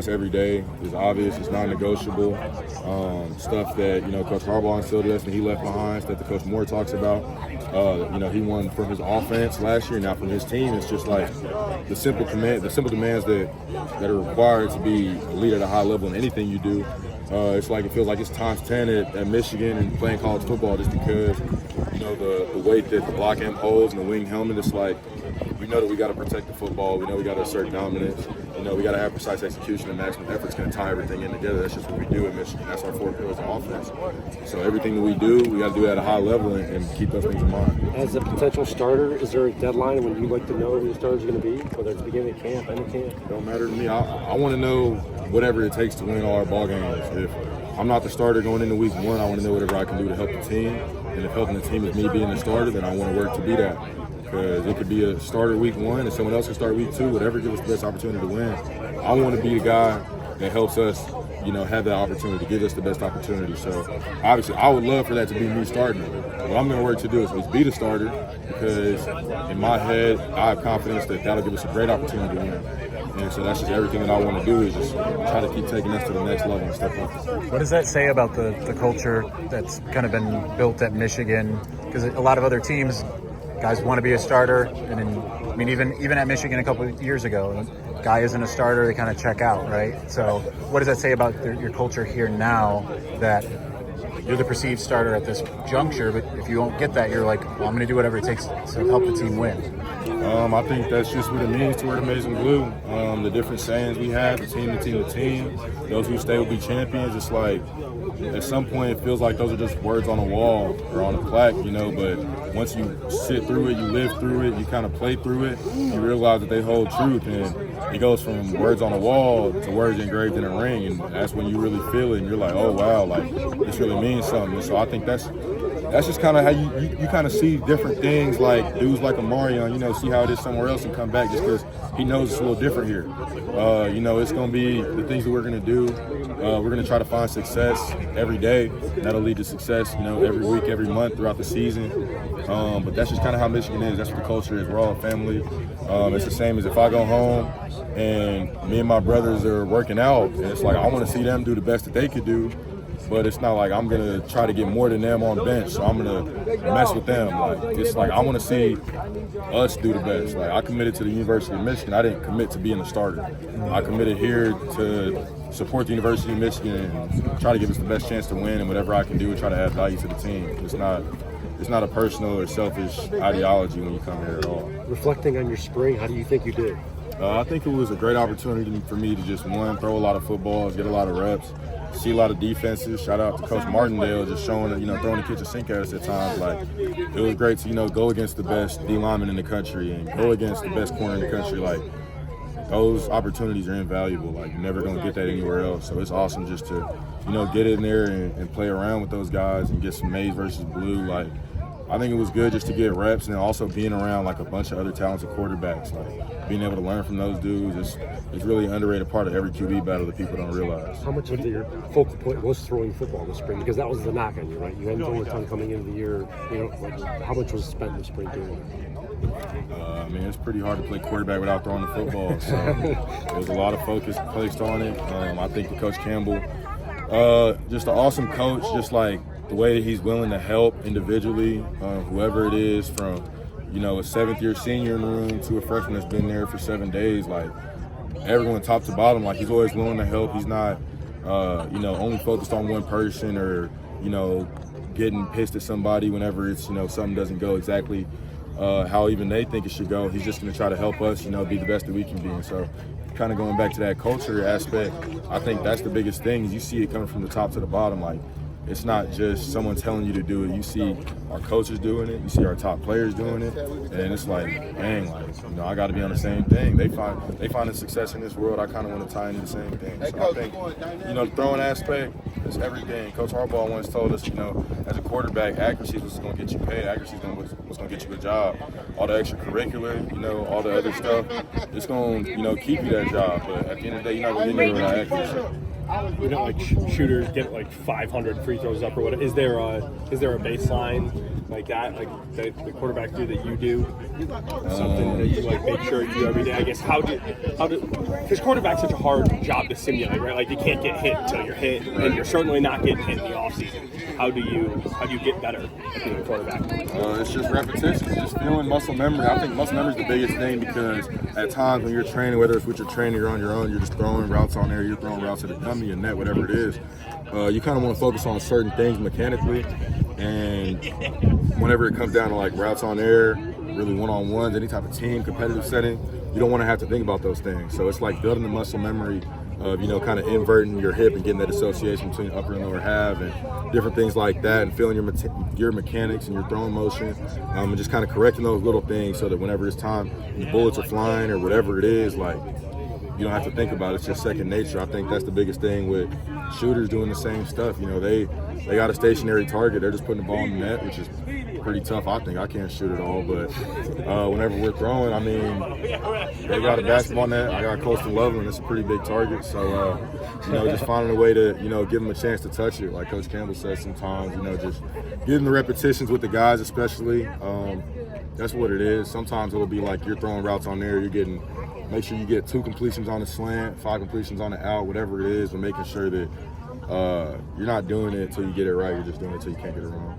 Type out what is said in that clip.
Every day is obvious, it's non-negotiable. Stuff that, Coach Harbaugh instilled in us and he left behind, stuff that Coach Moore talks about. He won from his offense last year, now from his team. It's just like the simple demands that are required to be a leader at a high level in anything you do. It feels like it's times 10 at Michigan and playing college football, just because, the weight that the block end holds and the wing helmet, it's like, we know that we got to protect the football. We know we got to assert dominance. We got to have precise execution, and maximum effort's going to tie everything in together. That's just what we do at Michigan. That's our 4 pillars of offense. So everything that we do, we got to do it at a high level and keep those things in mind. As a potential starter, is there a deadline when you like to know who the starter's going to be, whether it's beginning of camp, end of camp? It don't matter to me. I want to know whatever it takes to win all our ball games. If I'm not the starter going into week 1, I want to know whatever I can do to help the team. And if helping the team is me being the starter, then I want to work to be that. Because it could be a starter week 1 and someone else can start week 2, whatever gives us the best opportunity to win. I want to be the guy that helps us, have that opportunity, give us the best opportunity. So obviously I would love for that to be me starting. What I'm going to work to do is be the starter, because in my head I have confidence that that'll give us a great opportunity to win. And so that's just everything that I want to do, is just try to keep taking us to the next level and step up. What does that say about the culture that's kind of been built at Michigan? Because a lot of other teams, guys want to be a starter, and even at Michigan a couple of years ago, guy isn't a starter, they kind of check out, right? So what does that say about your culture here now, that you're the perceived starter at this juncture, but if you don't get that, you're like, well, I'm going to do whatever it takes to help the team win? I think that's just what it means to wear amazing blue. The different sayings we have, the team. Those who stay will be champions. It's like, at some point, it feels like those are just words on a wall or on a plaque, but once you sit through it, you live through it, you kind of play through it, you realize that they hold truth, and it goes from words on a wall to words engraved in a ring, and that's when you really feel it, and you're like, oh, wow, like, this really means something. And so I think that's just kind of how you kind of see different things, like dudes like Omarion, see how it is somewhere else and come back, just because he knows it's a little different here. It's going to be the things that we're going to do. We're going to try to find success every day. That'll lead to success, every week, every month throughout the season. But that's just kind of how Michigan is. That's what the culture is. We're all a family. It's the same as if I go home and me and my brothers are working out, and it's like I want to see them do the best that they could do. But it's not like I'm going to try to get more than them on the bench, so I'm going to mess with them. It's like I want to see us do the best. Like, I committed to the University of Michigan. I didn't commit to being a starter. I committed here to support the University of Michigan and try to give us the best chance to win, and whatever I can do to try to add value to the team. It's not a personal or selfish ideology when you come here at all. Reflecting on your spring, how do you think you did? I think it was a great opportunity for me to just, throw a lot of footballs, get a lot of reps, see a lot of defenses. Shout out to Coach Martindale, just showing, throwing the kitchen sink at us at times. Like, it was great to, go against the best D lineman in the country and go against the best corner in the country. Like, those opportunities are invaluable. Like, you're never going to get that anywhere else. So it's awesome just to, get in there and play around with those guys and get some maize versus blue. Like, I think it was good just to get reps, and also being around like a bunch of other talented quarterbacks. Like, being able to learn from those dudes is really an underrated part of every QB battle that people don't realize. How much of your focal point was throwing football this spring? Because that was the knock on you, right? You hadn't thrown a ton coming into the year. How much was spent this spring doing it? It's pretty hard to play quarterback without throwing the football. So there's a lot of focus placed on it. I think that Coach Campbell, just an awesome coach, just like the way that he's willing to help individually, whoever it is, from a seventh-year senior in the room to a freshman that's been there for 7 days, like everyone top to bottom, like he's always willing to help. He's not, only focused on one person or, getting pissed at somebody whenever it's, something doesn't go exactly how even they think it should go. He's just going to try to help us, be the best that we can be. And so kind of going back to that culture aspect, I think that's the biggest thing, is you see it coming from the top to the bottom. Like, it's not just someone telling you to do it. You see our coaches doing it. You see our top players doing it, and it's like, dang, I got to be on the same thing. They find the success in this world. I kind of want to tie into the same thing. So I think, the throwing aspect is everything. Coach Harbaugh once told us, as a quarterback, accuracy is what's going to get you paid. Accuracy is what's going to get you a job. All the extracurricular, all the other stuff, it's going to, keep you that job. But at the end of the day, you're not going to get anywhere without accuracy. you know, like shooters get like 500 free throws up or whatever. Is there a baseline like that, like the quarterbacks do that you do? Something that you like make sure you do every day. I guess how do because quarterback's such a hard job to simulate, right? Like you can't get hit until you're hit, and you're certainly not getting hit in the offseason. How do you get better at being a quarterback? It's just repetition, just feeling muscle memory. I think muscle memory is the biggest thing because at times when you're training, whether it's with your trainer or on your own, you're just throwing routes on there, you're throwing routes at a dummy, a net, whatever it is. You kind of want to focus on certain things mechanically, and whenever it comes down to like routes on air, really one-on-ones, any type of team competitive setting, you don't want to have to think about those things. So it's like building the muscle memory of, you know, kind of inverting your hip and getting that association between upper and lower half and different things like that, and feeling your mechanics and your throwing motion, and just kind of correcting those little things so that whenever it's time, the bullets are flying or whatever it is, like, you don't have to think about it. It's just second nature. I think that's the biggest thing with shooters doing the same stuff. You know, they got a stationary target. They're just putting the ball in the net, which is pretty tough. I think I can't shoot at all, but whenever we're throwing, I mean, they got a basketball net. I got Coastal Loveland. It's a pretty big target. So, you know, just finding a way to, you know, give them a chance to touch it. Like Coach Campbell says sometimes, you know, just give them the repetitions with the guys especially. That's what it is. Sometimes it'll be like you're throwing routes on there. You're getting – make sure you get 2 completions on the slant, 5 completions on the out, whatever it is, but making sure that you're not doing it until you get it right. You're just doing it until you can't get it wrong.